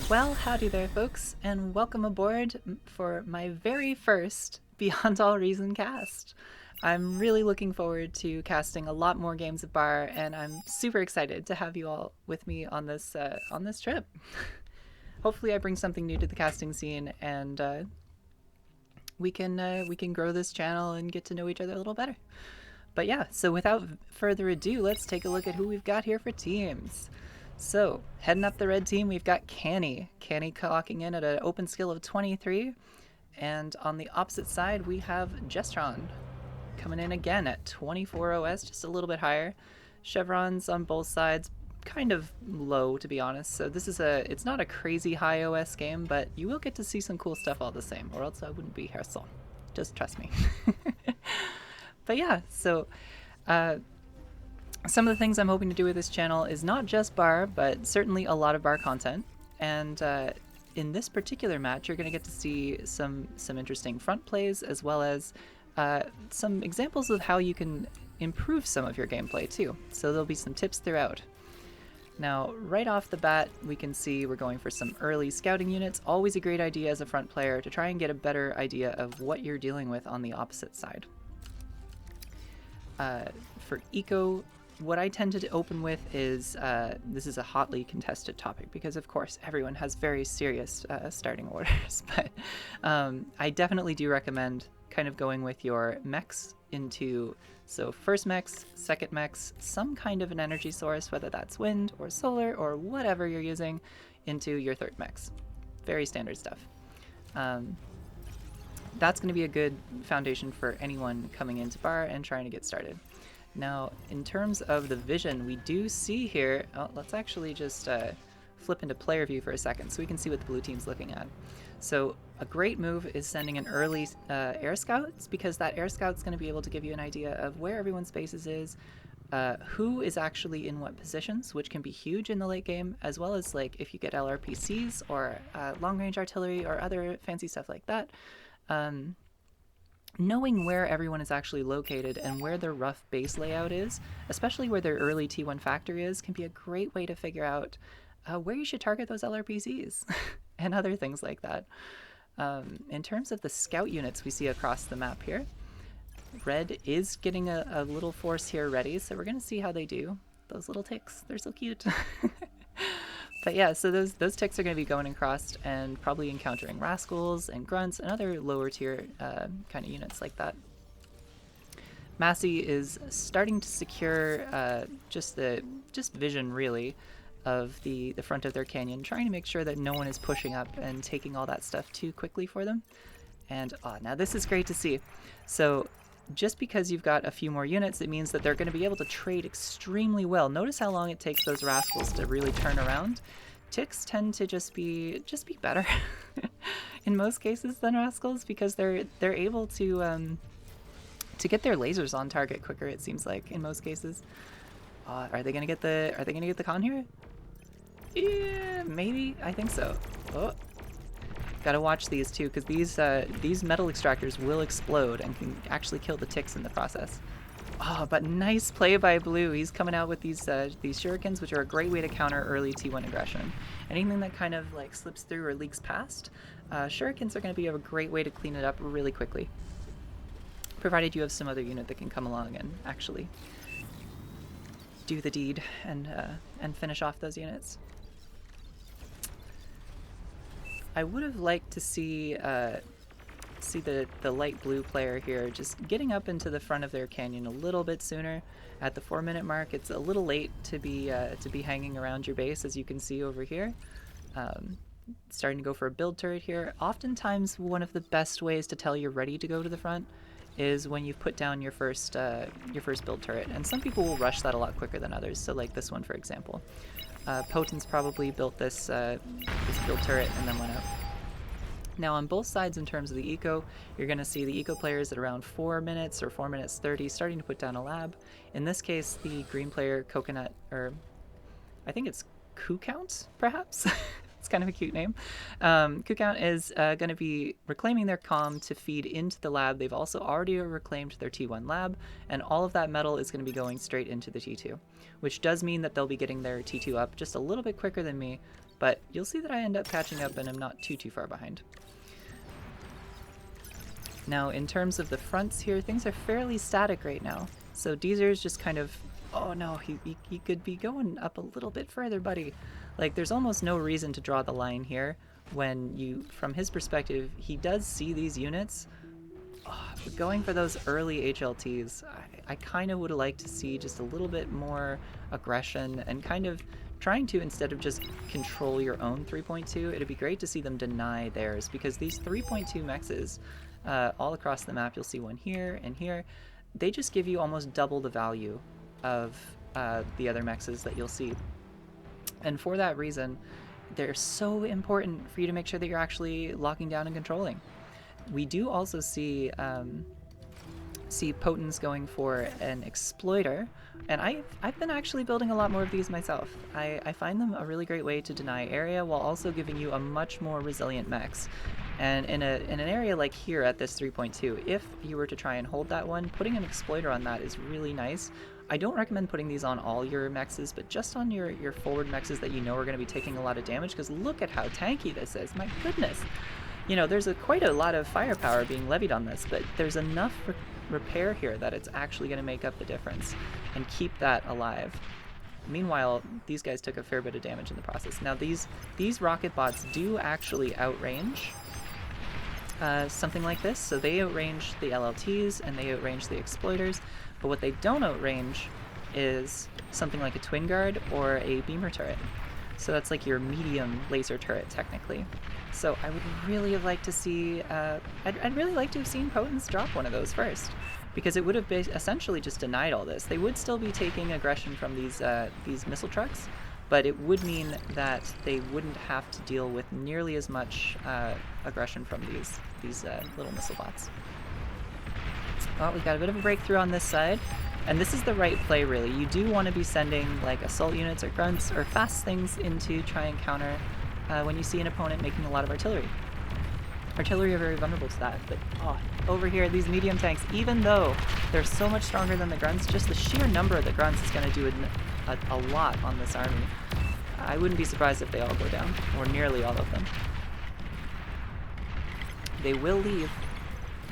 Well, howdy there, folks, and welcome aboard for my very first Beyond All Reason cast. I'm really looking forward to casting a lot more games of Bar, and I'm super excited to have you all with me on this trip. Hopefully, I bring something new to the casting scene, and we can grow this channel and get to know each other a little better. But yeah, so without further ado, let's take a look at who we've got here for teams. So, heading up the red team, we've got Canny. Canny clocking in at an open skill of 23. And on the opposite side, we have Jestron coming in again at 24 OS, just a little bit higher. Chevrons on both sides, kind of low to be honest. So it's not a crazy high OS game, but you will get to see some cool stuff all the same, or else I wouldn't be here, so just trust me. But yeah, so some of the things I'm hoping to do with this channel is not just Bar, but certainly a lot of Bar content. And in this particular match, you're going to get to see some interesting front plays, as well as some examples of how you can improve some of your gameplay too. So there'll be some tips throughout. Now, right off the bat, we can see we're going for some early scouting units. Always a great idea as a front player to try and get a better idea of what you're dealing with on the opposite side. For eco, what I tend to open with is, this is a hotly contested topic because of course everyone has very serious starting orders, but I definitely do recommend kind of going with your mechs into, so first mechs, second mechs, some kind of an energy source, whether that's wind or solar or whatever you're using, into your third mechs. Very standard stuff. That's going to be a good foundation for anyone coming into Bar and trying to get started. Now, in terms of the vision, we do see here, let's actually just flip into player view for a second so we can see what the blue team's looking at. So a great move is sending an early air scouts, because that air scout's going to be able to give you an idea of where everyone's bases is, who is actually in what positions, which can be huge in the late game, as well as like if you get LRPCs or long range artillery or other fancy stuff like that. Knowing where everyone is actually located and where their rough base layout is, especially where their early T1 factory is, can be a great way to figure out where you should target those LRPCs and other things like that. In terms of the scout units we see across the map here, red is getting a little force here ready, so we're going to see how they do. Those little ticks, they're so cute. But yeah, so those ticks are going to be going across and probably encountering rascals and grunts and other lower tier kind of units like that. Massey is starting to secure just vision really of the front of their canyon, trying to make sure that no one is pushing up and taking all that stuff too quickly for them. And now this is great to see. So just because you've got a few more units, it means that they're going to be able to trade extremely well. Notice how long it takes those rascals to really turn around. Ticks tend to just be better in most cases than rascals, because they're able to get their lasers on target quicker, it seems like, in most cases. Are they gonna get the con here? Yeah, maybe. I think so. Oh. Gotta watch these too, because these metal extractors will explode and can actually kill the ticks in the process. Oh, but nice play by Blue. He's coming out with these shurikens, which are a great way to counter early T1 aggression. Anything that kind of like slips through or leaks past, shurikens are going to be a great way to clean it up really quickly, provided you have some other unit that can come along and actually do the deed and finish off those units. I would have liked to see the light blue player here just getting up into the front of their canyon a little bit sooner. At the 4-minute mark, it's a little late to be hanging around your base, as you can see over here. Starting to go for a build turret here. Oftentimes, one of the best ways to tell you're ready to go to the front is when you've put down your first build turret, and some people will rush that a lot quicker than others. So like this one, for example. Poten's probably built this build turret and then went out. Now on both sides, in terms of the eco, you're going to see the eco players at around 4 minutes or 4 minutes 30 starting to put down a lab. In this case, the green player, Coconut, or I think it's Count, perhaps? It's kind of a cute name. Count is going to be reclaiming their comm to feed into the lab. They've also already reclaimed their T1 lab, and all of that metal is going to be going straight into the T2, which does mean that they'll be getting their T2 up just a little bit quicker than me, But you'll see that I end up catching up and I'm not too far behind. Now, in terms of the fronts here, things are fairly static right now. So Deezer's just kind of, oh no, he could be going up a little bit further, buddy. Like, there's almost no reason to draw the line here when you, from his perspective, he does see these units. Oh, but going for those early HLTs, I kind of would like to see just a little bit more aggression and kind of trying to, instead of just control your own 3.2, it'd be great to see them deny theirs, because these 3.2 mexes, all across the map, you'll see one here and here, they just give you almost double the value of the other mexes that you'll see. And for that reason, they're so important for you to make sure that you're actually locking down and controlling. We do also see Potens going for an exploiter, and I've been actually building a lot more of these myself. I find them a really great way to deny area while also giving you a much more resilient mex. And in an area like here at this 3.2, if you were to try and hold that one, putting an exploiter on that is really nice. I don't recommend putting these on all your mexes, but just on your forward mexes that you know are going to be taking a lot of damage, because look at how tanky this is, my goodness. You know, there's quite a lot of firepower being levied on this, but there's enough repair here that it's actually going to make up the difference and keep that alive. Meanwhile, these guys took a fair bit of damage in the process. Now, these rocket bots do actually outrange something like this, so they outrange the LLTs and they outrange the exploiters, but what they don't outrange is something like a twin guard or a beamer turret. So that's like your medium laser turret, technically. So I would really have liked to see, I'd really like to have seen Potens drop one of those first, because it would have essentially just denied all this. They would still be taking aggression from these missile trucks, but it would mean that they wouldn't have to deal with nearly as much aggression from these little missile bots. Well, we got a bit of a breakthrough on this side, and this is the right play, really. You do want to be sending like assault units or grunts or fast things in to try and counter when you see an opponent making a lot of artillery. Artillery are very vulnerable to that, but over here, these medium tanks, even though they're so much stronger than the grunts, just the sheer number of the grunts is going to do a lot on this army. I wouldn't be surprised if they all go down, or nearly all of them. They will leave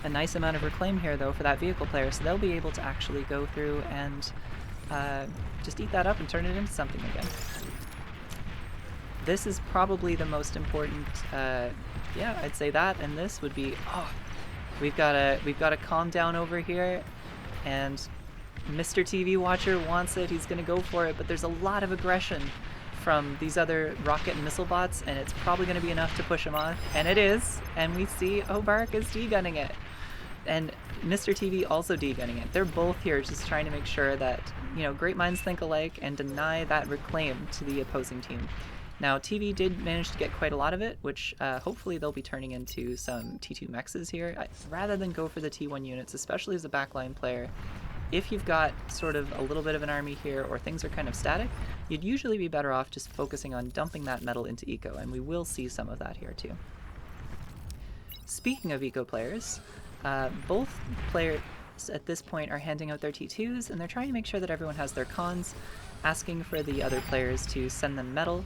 a nice amount of reclaim here, though, for that vehicle player, so they'll be able to actually go through and just eat that up and turn it into something again. This is probably the most important, yeah, I'd say that, and this would be, we've got to calm down over here, and Mr. TV Watcher wants it, he's going to go for it, but there's a lot of aggression from these other rocket and missile bots, and it's probably going to be enough to push him off, and it is, and we see Obark is degunning it, and Mr. TV also degunning it. They're both here just trying to make sure that, you know, great minds think alike and deny that reclaim to the opposing team. Now, TV did manage to get quite a lot of it, which hopefully they'll be turning into some T2 mexes here, rather than go for the T1 units, especially as a backline player. If you've got sort of a little bit of an army here, or things are kind of static, you'd usually be better off just focusing on dumping that metal into eco, and we will see some of that here too. Speaking of eco players, both players at this point are handing out their T2s, and they're trying to make sure that everyone has their cons, asking for the other players to send them metal.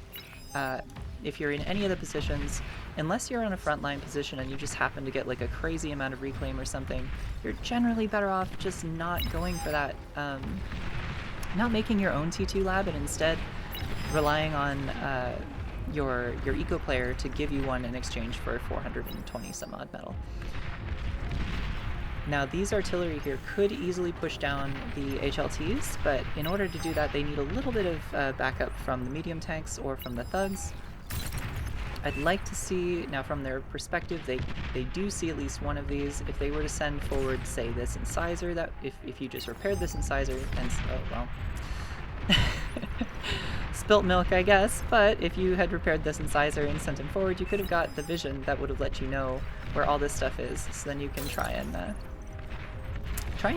If you're in any of the positions, unless you're on a frontline position and you just happen to get like a crazy amount of reclaim or something, you're generally better off just not going for that, not making your own T2 lab, and instead relying on your eco player to give you one in exchange for 420 some odd metal. Now, these artillery here could easily push down the HLTs, but in order to do that, they need a little bit of backup from the medium tanks or from the thugs. I'd like to see, now from their perspective, they do see at least one of these. If they were to send forward, say, this incisor, that if you just repaired this incisor, and, oh, well, spilt milk, I guess, but if you had repaired this incisor and sent him forward, you could have got the vision that would have let you know where all this stuff is, so then you can try and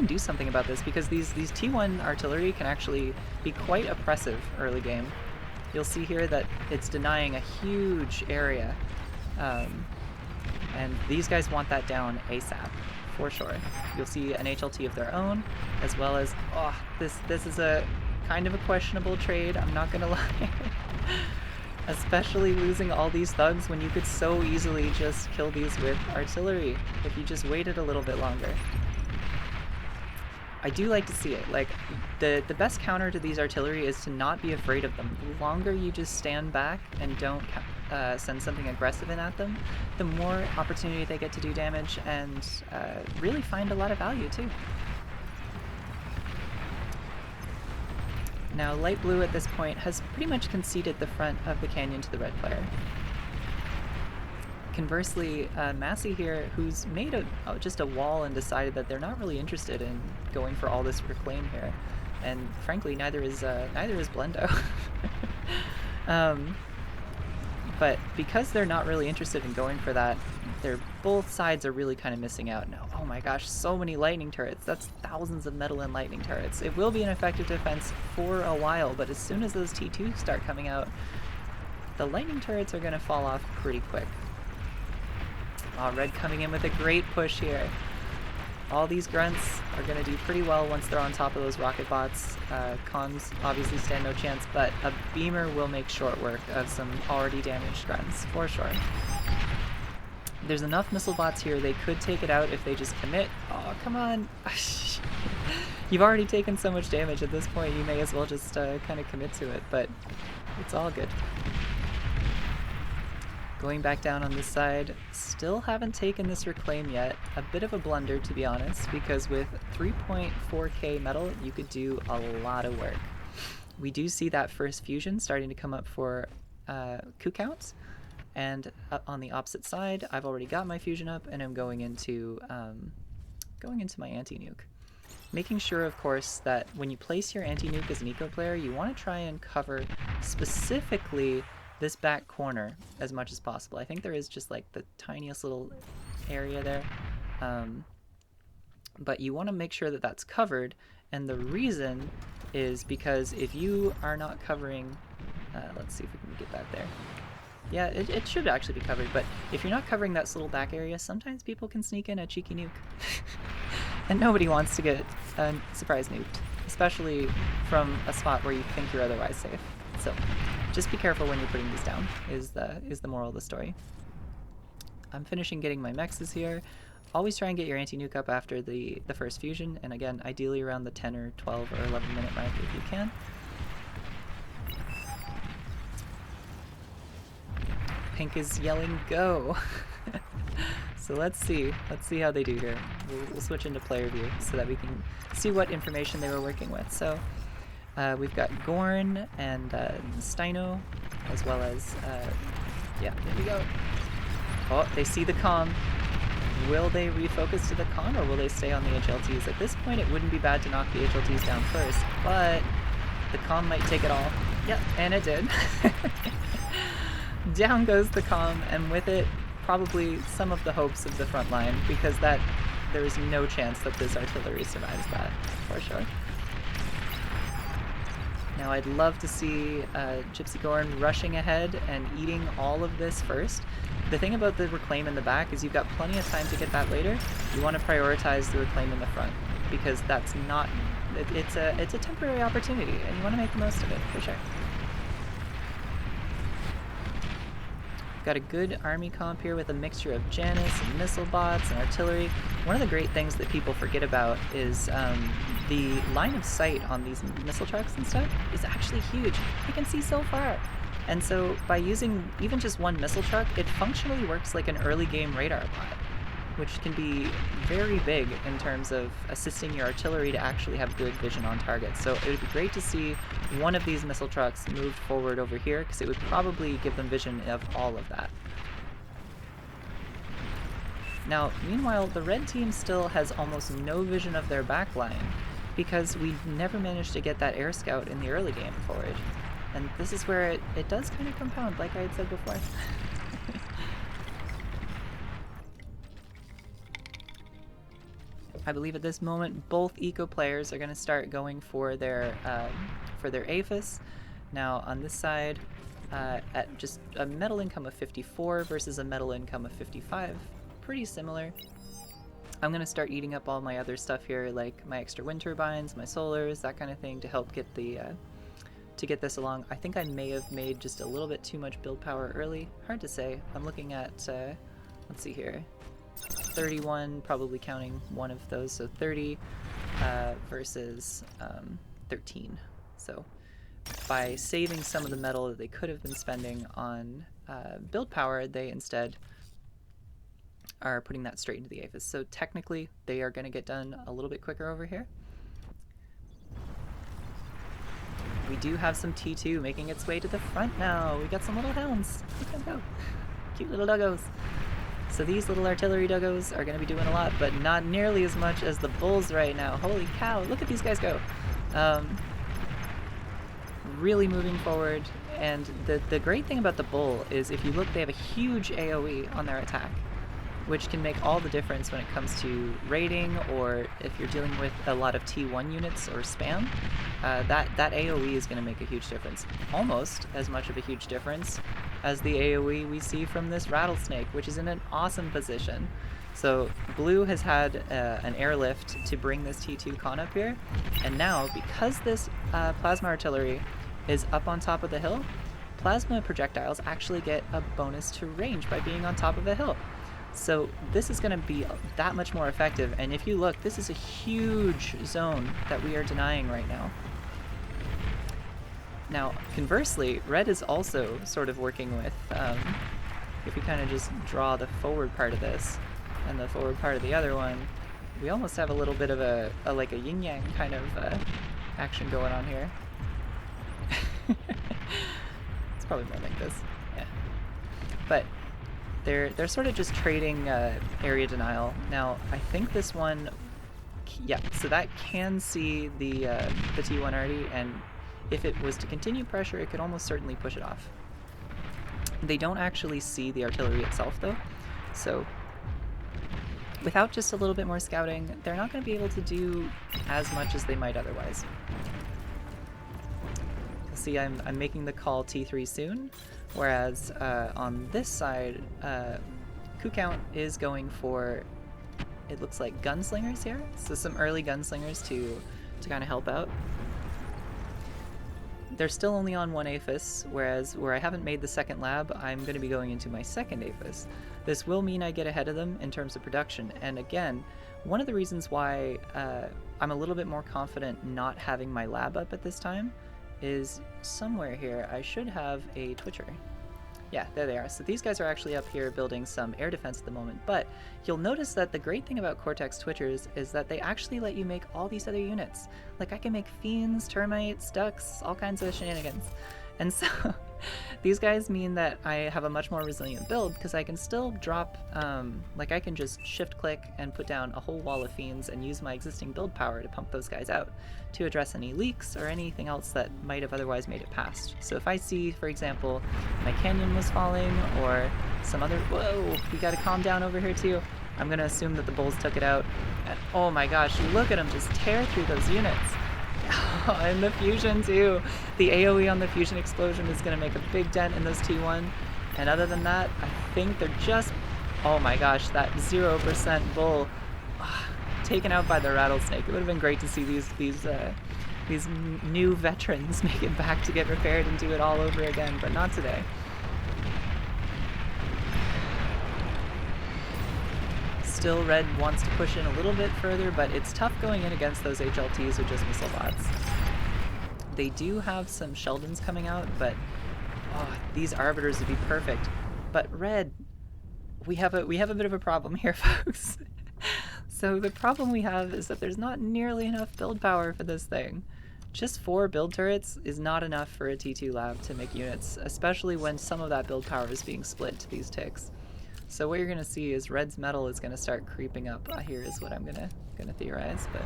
do something about this, because these T1 artillery can actually be quite oppressive early game. You'll see here that it's denying a huge area, and these guys want that down ASAP, for sure. You'll see an HLT of their own, as well as, this is a kind of a questionable trade, I'm not gonna lie. Especially losing all these thugs when you could so easily just kill these with artillery if you just waited a little bit longer. I do like to see it. Like, the best counter to these artillery is to not be afraid of them. The longer you just stand back and don't send something aggressive in at them, the more opportunity they get to do damage and really find a lot of value too. Now, light blue at this point has pretty much conceded the front of the canyon to the red player. Conversely, Massey here, who's made just a wall and decided that they're not really interested in going for all this reclaim here, and frankly, neither is Blendo. But because they're not really interested in going for that, both sides are really kind of missing out now. Oh my gosh, so many lightning turrets. That's thousands of metal and lightning turrets. It will be an effective defense for a while, but as soon as those T2s start coming out, the lightning turrets are going to fall off pretty quick. Red coming in with a great push here. All these grunts are going to do pretty well once they're on top of those rocket bots. Cons obviously stand no chance, but a beamer will make short work of some already damaged grunts, for sure. There's enough missile bots here, they could take it out if they just commit. Oh, come on! You've already taken so much damage at this point, you may as well just kind of commit to it, but it's all good. Going back down on this side, still haven't taken this reclaim yet. A bit of a blunder, to be honest, because with 3.4k metal, you could do a lot of work. We do see that first fusion starting to come up for coup counts, and on the opposite side, I've already got my fusion up, and I'm going into my anti-nuke. Making sure, of course, that when you place your anti-nuke as an eco player, you want to try and cover specifically this back corner as much as possible. I think there is just like the tiniest little area there, but you want to make sure that that's covered, and the reason is because if you are not covering, let's see if we can get that there. Yeah, it should actually be covered, but if you're not covering that little back area, sometimes people can sneak in a cheeky nuke. And nobody wants to get a surprise nuked, especially from a spot where you think you're otherwise safe. So just be careful when you're putting these down, is the moral of the story. I'm finishing getting my mexes here. Always try and get your anti-nuke up after the first fusion, and again, ideally around the 10 or 12 or 11 minute mark if you can. Pink is yelling go. So let's see how they do here. We'll switch into player view so that we can see what information they were working with. So we've got Gorn and Steino, as well as, yeah, there we go. Oh, they see the comm. Will they refocus to the comm, or will they stay on the HLTs? At this point, it wouldn't be bad to knock the HLTs down first, but the comm might take it all. Yep, and it did. Down goes the comm, and with it, probably some of the hopes of the front line, because there is no chance that this artillery survives that, for sure. Now I'd love to see Gypsy Gorn rushing ahead and eating all of this first. The thing about the reclaim in the back is you've got plenty of time to get that later. You want to prioritize the reclaim in the front, because that's not, it's a temporary opportunity, and you want to make the most of it, for sure. Got a good army comp here with a mixture of Janus and missile bots and artillery. One of the great things that people forget about is the line of sight on these missile trucks and stuff is actually huge. You can see so far. And so by using even just one missile truck, it functionally works like an early game radar bot, which can be very big in terms of assisting your artillery to actually have good vision on target. So it would be great to see one of these missile trucks moved forward over here, because it would probably give them vision of all of that. Now, meanwhile, the red team still has almost no vision of their back line, because we never managed to get that air scout in the early game forward. And this is where it does kind of compound, like I had said before. I believe at this moment both eco players are going to start going for their APHIS. Now on this side, at just a metal income of 54 versus a metal income of 55, pretty similar. I'm going to start eating up all my other stuff here, like my extra wind turbines, my solars, that kind of thing, to help get the to get this along. I think I may have made just a little bit too much build power early. Hard to say. I'm looking at, let's see here, 31, probably counting one of those, so 30 versus 13. So by saving some of the metal that they could have been spending on build power, they instead are putting that straight into the aphis. So technically, they are going to get done a little bit quicker over here. We do have some T2 making its way to the front now. We got some little hounds. Look at them go. Cute little doggos. So these little artillery doggos are going to be doing a lot, but not nearly as much as the bulls right now. Holy cow, look at these guys go. Really moving forward, and the great thing about the bull is if you look, they have a huge AoE on their attack, which can make all the difference when it comes to raiding, or if you're dealing with a lot of T1 units or spam. That AoE is going to make a huge difference. Almost as much of a huge difference as the AoE we see from this rattlesnake, which is in an awesome position. So blue has had an airlift to bring this T2 con up here, and now because this plasma artillery is up on top of the hill, plasma projectiles actually get a bonus to range by being on top of a hill. So this is going to be that much more effective, and if you look, this is a huge zone that we are denying right now. Now, conversely, red is also sort of working with, if we kind of just draw the forward part of this and the forward part of the other one, we almost have a little bit of a like a yin-yang kind of action going on here. It's probably more like this, yeah. But they're sort of just trading area denial. Now, I think this one, yeah, so that can see the T1 already, and if it was to continue pressure, it could almost certainly push it off. They don't actually see the artillery itself, though, so without just a little bit more scouting, they're not going to be able to do as much as they might otherwise. See, I'm making the call T3 soon, whereas on this side, coup count is going for, it looks like gunslingers here, so some early gunslingers to kind of help out. They're still only on one aphis, whereas where I haven't made the second lab, I'm going to be going into my second aphis. This will mean I get ahead of them in terms of production, and again, one of the reasons why I'm a little bit more confident not having my lab up at this time is somewhere here I should have a Twitcher. Yeah, there they are. So these guys are actually up here building some air defense at the moment, but you'll notice that the great thing about Cortex Twitchers is that they actually let you make all these other units. Like I can make fiends, termites, ducks, all kinds of shenanigans. And so these guys mean that I have a much more resilient build because I can still drop, like I can just shift click and put down a whole wall of fiends and use my existing build power to pump those guys out to address any leaks or anything else that might have otherwise made it past. So if I see, for example, my canyon was falling or some other, whoa, we gotta calm down over here too. I'm gonna assume that the bulls took it out. And oh my gosh, look at them just tear through those units. And the fusion too. The AoE on the fusion explosion is going to make a big dent in those T1. And other than that, I think they're just, oh my gosh, that 0% bull taken out by the rattlesnake. It would have been great to see these new veterans make it back to get repaired and do it all over again, but not today. Still, red wants to push in a little bit further, but it's tough going in against those HLTs with just missile bots. They do have some Sheldons coming out, but oh, these arbiters would be perfect. But red, we have a bit of a problem here, folks. So the problem we have is that there's not nearly enough build power for this thing. Just 4 build turrets is not enough for a T2 lab to make units, especially when some of that build power is being split to these ticks. So what you're gonna see is red's metal is gonna start creeping up. Here is what I'm gonna theorize, but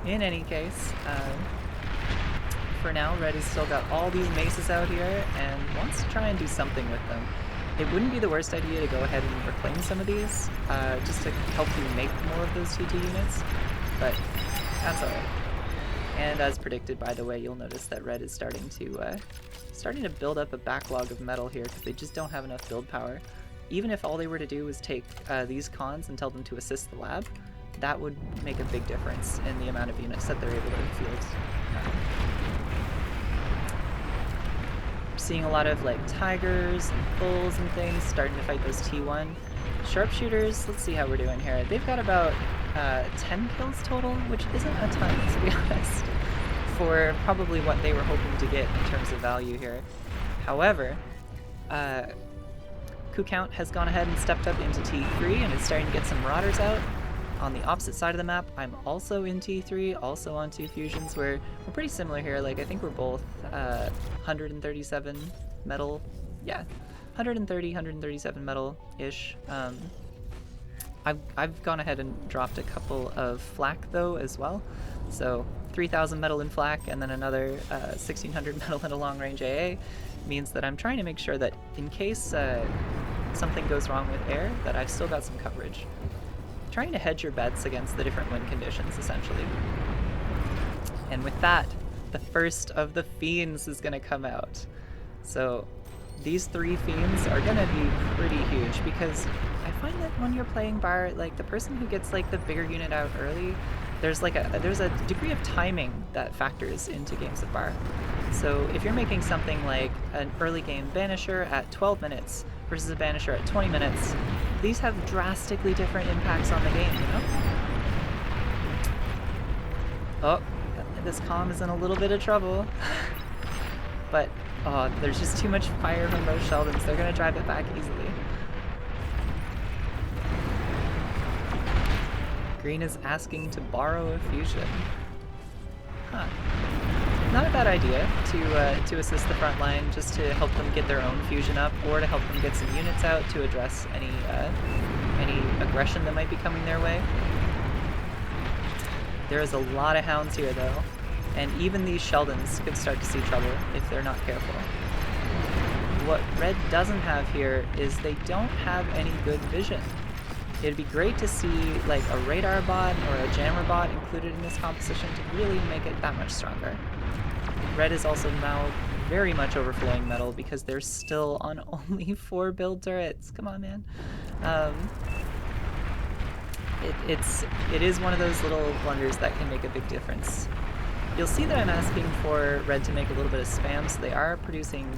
in any case, for now, red has still got all these maces out here and wants to try and do something with them. It wouldn't be the worst idea to go ahead and reclaim some of these, just to help you make more of those T2 units, but that's alright. And as predicted, by the way, you'll notice that red is starting to build up a backlog of metal here because they just don't have enough build power. Even if all they were to do was take these cons and tell them to assist the lab, that would make a big difference in the amount of units that they're able to field. seeing a lot of like tigers and bulls and things starting to fight those T1. Sharpshooters, let's see how we're doing here. They've got about 10 kills total, which isn't a ton, to be honest, for probably what they were hoping to get in terms of value here. However, Coup Count has gone ahead and stepped up into T3 and is starting to get some Marauders out. On the opposite side of the map, I'm also in T3, also on 2 fusions. We're pretty similar here. Like, I think we're both 137 metal. Yeah, 130, 137 metal-ish. I've gone ahead and dropped a couple of flak though as well. So 3,000 metal in flak and then another 1,600 metal in a long-range AA means that I'm trying to make sure that in case something goes wrong with air, that I've still got some coverage. Trying to hedge your bets against the different wind conditions, essentially. And with that, the first of the Fiends is going to come out. So these 3 Fiends are going to be pretty huge, because I find that when you're playing Bar, like the person who gets like the bigger unit out early, there's a degree of timing that factors into games of Bar. So if you're making something like an early game Banisher at 12 minutes versus a Banisher at 20 minutes, these have drastically different impacts on the game, you know? Oh, this comm is in a little bit of trouble. But, oh, there's just too much fire from those Sheldons. They're gonna drive it back easily. Green is asking to borrow a fusion. Huh. Not a bad idea to assist the front line, just to help them get their own fusion up, or to help them get some units out to address any aggression that might be coming their way. There is a lot of hounds here though, and even these Sheldons could start to see trouble if they're not careful. What Red doesn't have here is they don't have any good vision. It'd be great to see like a radar bot or a jammer bot included in this composition to really make it that much stronger. Red is also now very much overflowing metal because they're still on only 4 build turrets. Come on, man. It is one of those little blunders that can make a big difference. You'll see that I'm asking for Red to make a little bit of spam, so they are producing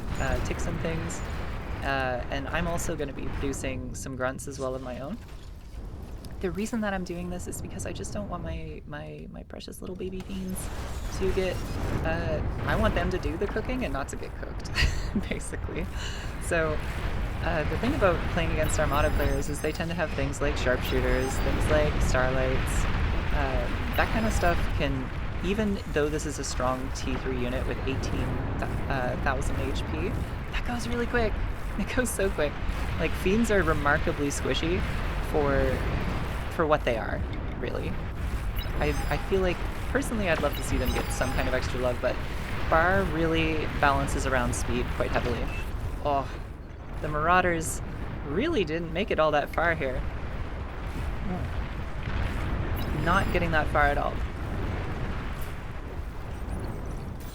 ticks and things, and I'm also going to be producing some grunts as well of my own. The reason that I'm doing this is because I just don't want my precious little baby Fiends to get, I want them to do the cooking and not to get cooked, basically. So the thing about playing against Armada players is they tend to have things like sharpshooters, things like starlights, that kind of stuff can, even though this is a strong T3 unit with 18,000 HP, that goes really quick. It goes so quick. Like, Fiends are remarkably squishy for what they are, really. I feel like, personally, I'd love to see them get some kind of extra love, but Bar really balances around speed quite heavily. Oh, the Marauders really didn't make it all that far here. Not getting that far at all.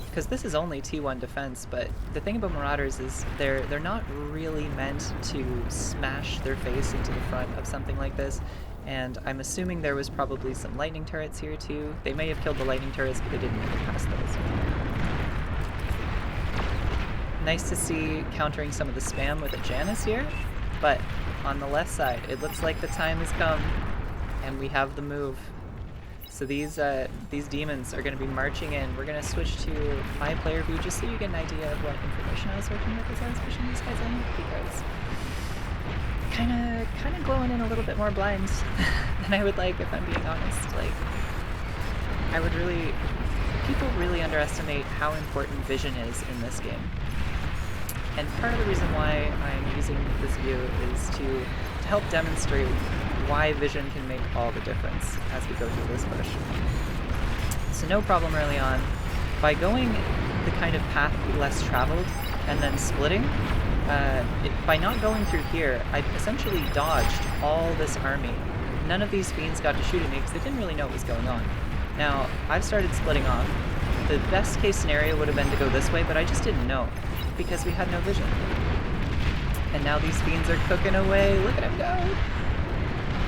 Because this is only T1 defense, but the thing about Marauders is they're not really meant to smash their face into the front of something like this, and I'm assuming there was probably some lightning turrets here too. They may have killed the lightning turrets, but they didn't make it past those. Nice to see countering some of the spam with a Janus here, but on the left side, it looks like the time has come, and we have the move. So these demons are going to be marching in. We're going to switch to my player view just so you get an idea of what information I was working with as I was pushing these guys in, because kind of going in a little bit more blind than I would like, if I'm being honest. Like, people really underestimate how important vision is in this game. And part of the reason why I'm using this view is to help demonstrate why vision can make all the difference as we go through this push. So no problem early on. By going the kind of path less traveled and then splitting, by not going through here, I essentially dodged all this army. None of these Fiends got to shoot at me because they didn't really know what was going on. Now, I've started splitting off. The best case scenario would have been to go this way, but I just didn't know because we had no vision. And now these Fiends are cooking away. Look at him go!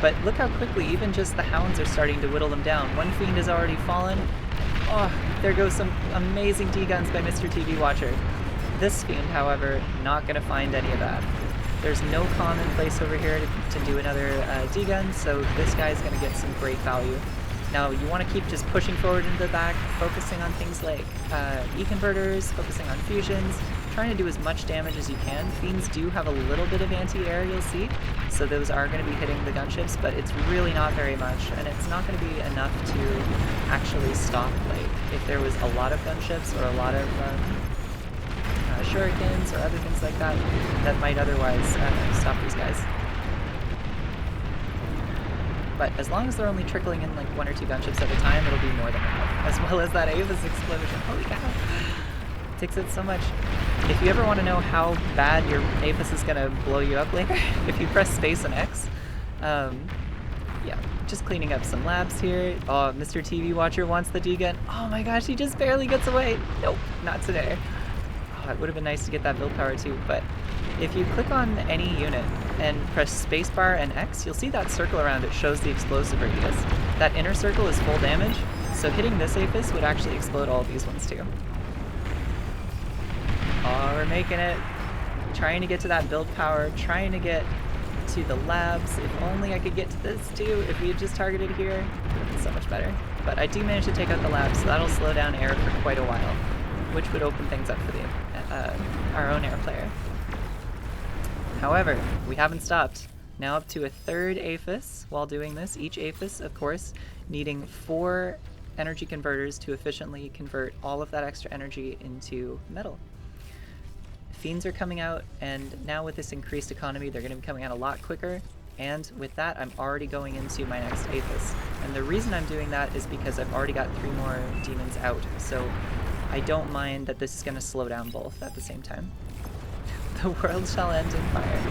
But look how quickly even just the Hounds are starting to whittle them down. One Fiend has already fallen. Oh, there goes some amazing D-guns by Mr. TV Watcher. This Fiend, however, not going to find any of that. There's no calm in place over here to do another D-gun, so this guy's going to get some great value. Now, you want to keep just pushing forward into the back, focusing on things like E-converters, focusing on fusions, trying to do as much damage as you can. Fiends do have a little bit of anti-air, you'll see, so those are going to be hitting the gunships, but it's really not very much, and it's not going to be enough to actually stop, like, if there was a lot of gunships or a lot of shurikens or other things like that that might otherwise stop these guys. But as long as they're only trickling in like 1 or 2 gunships at a time, it'll be more than enough. As well as that Avis explosion. Holy cow! It takes it so much. If you ever want to know how bad your Avis is going to blow you up later, if you press space and X, yeah, just cleaning up some labs here. Oh, Mr. TV Watcher wants the D-gun. Oh my gosh, he just barely gets away. Nope, not today. Oh, it would have been nice to get that build power too, but if you click on any unit and press spacebar and X, you'll see that circle around it shows the explosive radius. That inner circle is full damage, so hitting this Aphis would actually explode all of these ones too. Oh, we're making it. Trying to get to that build power, trying to get to the labs. If only I could get to this too. If we had just targeted here, it would have been so much better. But I do manage to take out the labs, so that'll slow down air for quite a while, which would open things up for the our own air player. However, we haven't stopped. Now up to a 3rd Aphis while doing this. Each Aphis, of course, needing 4 energy converters to efficiently convert all of that extra energy into metal. Fiends are coming out, and now with this increased economy, they're going to be coming out a lot quicker. And with that, I'm already going into my next Aphis. And the reason I'm doing that is because I've already got 3 more demons out. So I don't mind that this is going to slow down both at the same time. The world shall end in fire.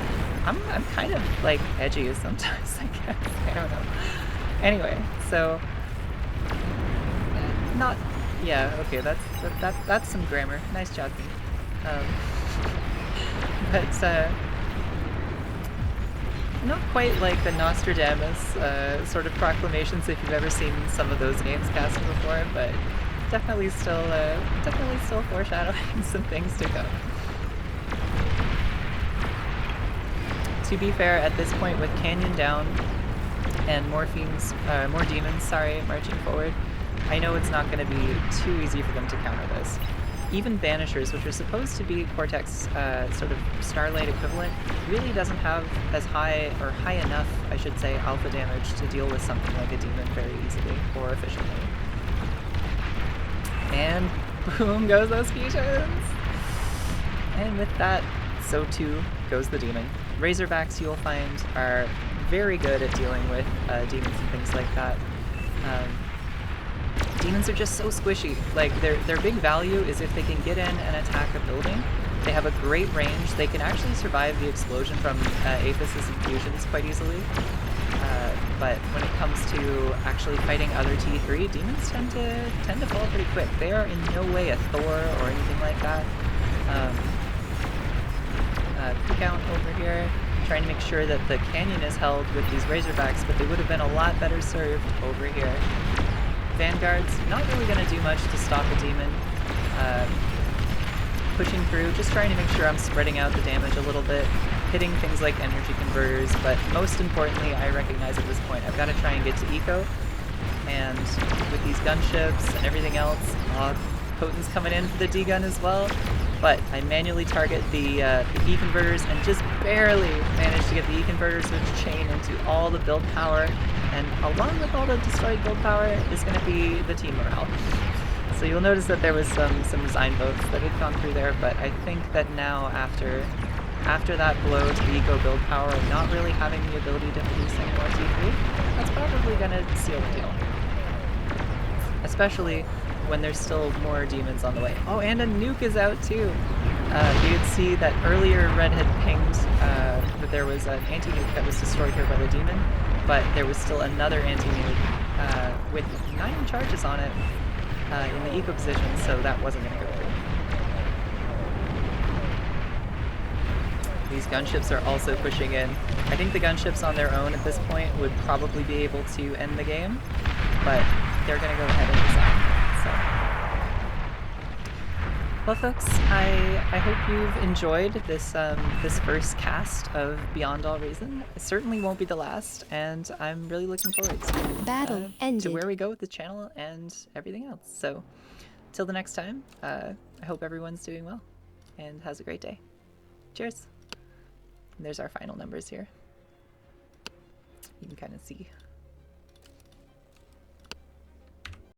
I'm kind of like edgy sometimes, I guess. I don't know. Anyway, so not okay. That's some grammar. Nice job, me. But not quite like the Nostradamus sort of proclamations if you've ever seen some of those games casted before, but definitely still foreshadowing some things to come. To be fair, at this point with Canyon down and more demons, marching forward, I know it's not going to be too easy for them to counter this. Even Banishers, which are supposed to be Cortex sort of Starlight equivalent, really doesn't have as high, or high enough, I should say, alpha damage to deal with something like a demon very easily or efficiently. And boom goes those fusions! And with that, so too goes the demon. Razorbacks, you'll find, are very good at dealing with demons and things like that. Demons are just so squishy. Like, their big value is if they can get in and attack a building. They have a great range. They can actually survive the explosion from Aphises and fusions quite easily. But when it comes to actually fighting other T3, demons tend to fall pretty quick. They are in no way a Thor or anything like that. Quick out over here, trying to make sure that the canyon is held with these Razorbacks, but they would have been a lot better served over here. Vanguards, not really going to do much to stop a demon. Pushing through, just trying to make sure I'm spreading out the damage a little bit, hitting things like energy converters, but most importantly, I recognize at this point, I've got to try and get to eco, and with these gunships and everything else, Potent's coming in for the D-gun as well, but I manually target the E-converters and just barely manage to get the E-converters which chain into all the build power, and along with all the destroyed build power is going to be the team morale. So you'll notice that there was some resign votes that had gone through there, but I think that now after that blow to the eco build power and not really having the ability to produce any more T3, that's probably going to seal the deal. Especially when there's still more demons on the way. Oh, and a nuke is out too! You could see that earlier Red had pinged that there was an anti-nuke that was destroyed here by the demon, but there was still another anti-nuke with 9 charges on it in the eco position, so that wasn't going to go through. These gunships are also pushing in. I think the gunships on their own at this point would probably be able to end the game, but they're going to go ahead and decide. Well, folks, I hope you've enjoyed this first cast of Beyond All Reason. It certainly won't be the last, and I'm really looking forward Battle to ended. where we go with the channel and everything else. So, till the next time, I hope everyone's doing well and has a great day. Cheers. And there's our final numbers here. You can kind of see